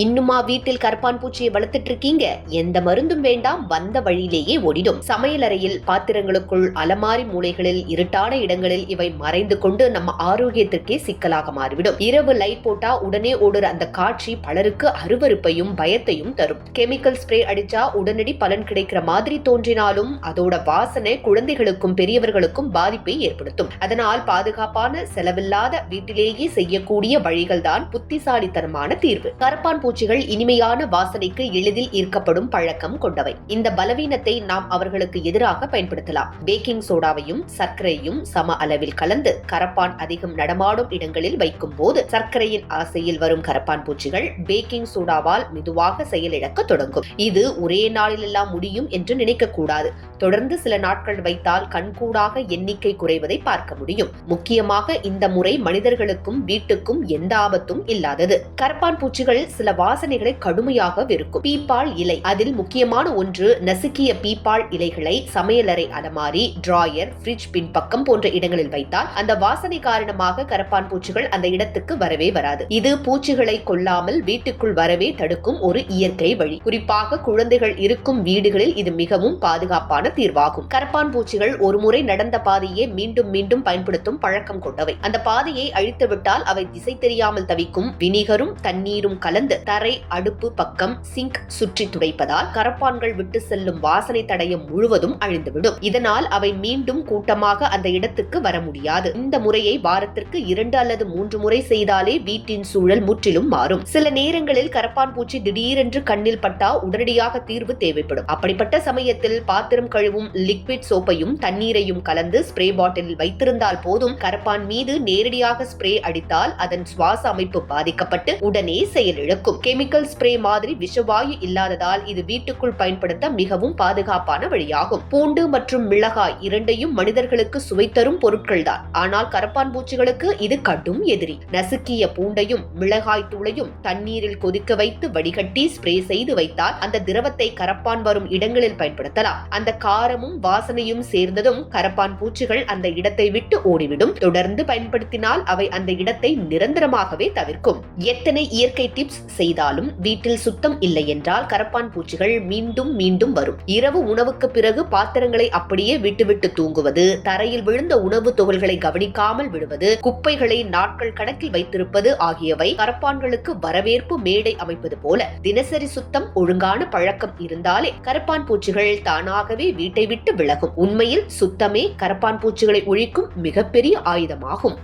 இன்னுமா வீட்டில் கரப்பான் பூச்சியை வளர்த்துட்டு இருக்கீங்க? எந்த மருந்தும் வேண்டாம், வந்த வழியிலேயே ஓடிடும். சமையலறையில், பாத்திரங்களுக்குள், அலமாரி மூலைகளில், இருட்டான இடங்களில் இவை மறைந்து கொண்டு நம்ம ஆரோக்கியத்திற்கே சிக்கலாக மாறிவிடும். இரவு லைட் போட்டா உடனே ஓடுற அந்த காட்சி பலருக்கு அருவருப்பையும் பயத்தையும் தரும். கெமிக்கல் ஸ்ப்ரே அடிச்சா உடனடி பலன் கிடைக்கிற மாதிரி தோன்றினாலும் அதோட வாசனை குழந்தைகளுக்கும் பெரியவர்களுக்கும் பாதிப்பை ஏற்படுத்தும். அதனால் பாதுகாப்பான, செலவில்லாத, வீட்டிலேயே செய்யக்கூடிய வழிகள் தான் புத்திசாலித்தனமான தீர்வு. கரப்பான் பூச்சிகள் இனிமையான வாசனைக்கு எளிதில் ஈர்க்கப்படும் பழக்கம் கொண்டவை. இந்த பலவீனத்தை நாம் அவர்களுக்கு எதிராக பயன்படுத்தலாம். பேக்கிங் சோடாவையும் சர்க்கரையும் சம அளவில் கலந்து கரப்பான் அதிகம் நடமாடும் இடங்களில் வைக்கும் போது சர்க்கரையின் ஆசையில் வரும் கரப்பான் பூச்சிகள் பேக்கிங் சோடாவால் மெதுவாக செயலிழக்க தொடங்கும். இது ஒரே நாளிலெல்லாம் முடியும் என்று நினைக்க கூடாது. தொடர்ந்து சில நாட்கள் வைத்தால் கண்கூடாக எண்ணிக்கை குறைவதை பார்க்க முடியும். முக்கியமாக இந்த முறை மனிதர்களுக்கும் வீட்டுக்கும் எந்த ஆபத்தும் இல்லாதது. கரப்பான் பூச்சிகள் சில வாசனைகளை கடுமையாக வெறுக்கும். பீப்பாள் இலை, அதில் முக்கியமான ஒன்று நசுக்கிய பீப்பாள் இலைகளை சமையலறை அலமாரி, டிராயர், ஃப்ரிட்ஜ் பின்பக்கம் போன்ற இடங்களில் வைத்தால் அந்த வாசனை காரணமாக கரப்பான் பூச்சிகள் அந்த இடத்துக்கு வரவே வராது. இது பூச்சிகளை கொல்லாமல் வீட்டுக்குள் வரவே தடுக்கும் ஒரு இயற்கை வழி. குறிப்பாக குழந்தைகள் இருக்கும் வீடுகளில் இது மிகவும் பாதுகாப்பான தீர்வாகும். கரப்பான் பூச்சிகள் ஒரு முறை நடந்த பாதையை மீண்டும் மீண்டும் பயன்படுத்தும் பழக்கம் கொண்டவை. அந்த பாதையை அழித்துவிட்டால் அவை திசை தெரியாமல் தவிக்கும். வினிகரும் தண்ணீரும் கலந்து தரை, அடுப்பு பக்கம், சிங்க் சுற்றி துடைப்பதால் கரப்பான்கள் விட்டு செல்லும் வாசனை தடயம் முழுவதும் அழிந்துவிடும். இதனால் அவை மீண்டும் கூட்டமாக அந்த இடத்துக்கு வர முடியாது. இந்த முறையை வாரத்திற்கு 2 அல்லது 3 முறை செய்தாலே வீட்டின் சூழல் முற்றிலும் மாறும். சில நேரங்களில் கரப்பான் பூச்சி திடீரென்று கண்ணில் பட்டா உடனடியாக தீர்வு தேவைப்படும். அப்படிப்பட்ட சமயத்தில் பாத்திரம் கழுவும் லிக்விட் சோப்பையும் தண்ணீரையும் கலந்து ஸ்ப்ரே பாட்டிலில் வைத்திருந்தால் போதும். கரப்பான் மீது நேரடியாக ஸ்ப்ரே அடித்தால் அதன் சுவாச அமைப்பு பாதிக்கப்பட்டு உடனே செயலிழக்கும். கெமிக்கல் ஸ்ப்ரே மாதிரி விஷவாயு இல்லாததால் இது வீட்டுக்குள் பயன்படுத்த மிகவும் பாதுகாப்பான வழியாகும். பூண்டு மற்றும் மிளகாய் இரண்டையும் மனிதர்களுக்கு சுவை தரும் பொருட்கள் தான். ஆனால் கரப்பான் பூச்சிகளுக்கு இது கடும் எதிரி. நசுக்கிய பூண்டையும் மிளகாய் தூளையும் தண்ணீரில் கொதிக்க வைத்து வடிகட்டி ஸ்ப்ரே செய்து வைத்தால் அந்த திரவத்தை கரப்பான் வரும் இடங்களில் பயன்படுத்தலாம். அந்த காரமும் வாசனையும் சேர்ந்ததும் கரப்பான் பூச்சிகள் அந்த இடத்தை விட்டு ஓடிவிடும். தொடர்ந்து பயன்படுத்தினால் அவை அந்த இடத்தை நிரந்தரமாகவே தவிர்க்கும். எத்தனை இயற்கை டிப்ஸ் செய்தாலும் வீட்டில் சுத்தம் இல்லை என்றால் கரப்பான் பூச்சிகள் மீண்டும் மீண்டும் வரும். இரவு உணவுக்கு பிறகு பாத்திரங்களை அப்படியே விட்டுவிட்டு தூங்குவது, தரையில் விழுந்த உணவு துகள்களை கவனிக்காமல் விடுவது, குப்பைகளை நாட்கள் கணக்கில் வைத்திருப்பது ஆகியவை கரப்பான்களுக்கு வரவேற்பு மேடை அமைப்பது போல. தினசரி சுத்தம், ஒழுங்கான பழக்கம் இருந்தாலே கரப்பான் பூச்சிகள் தானாகவே வீட்டை விட்டு விலகும். உண்மையில் சுத்தமே கரப்பான் பூச்சிகளை ஒழிக்கும் மிகப்பெரிய ஆயுதமாகும்.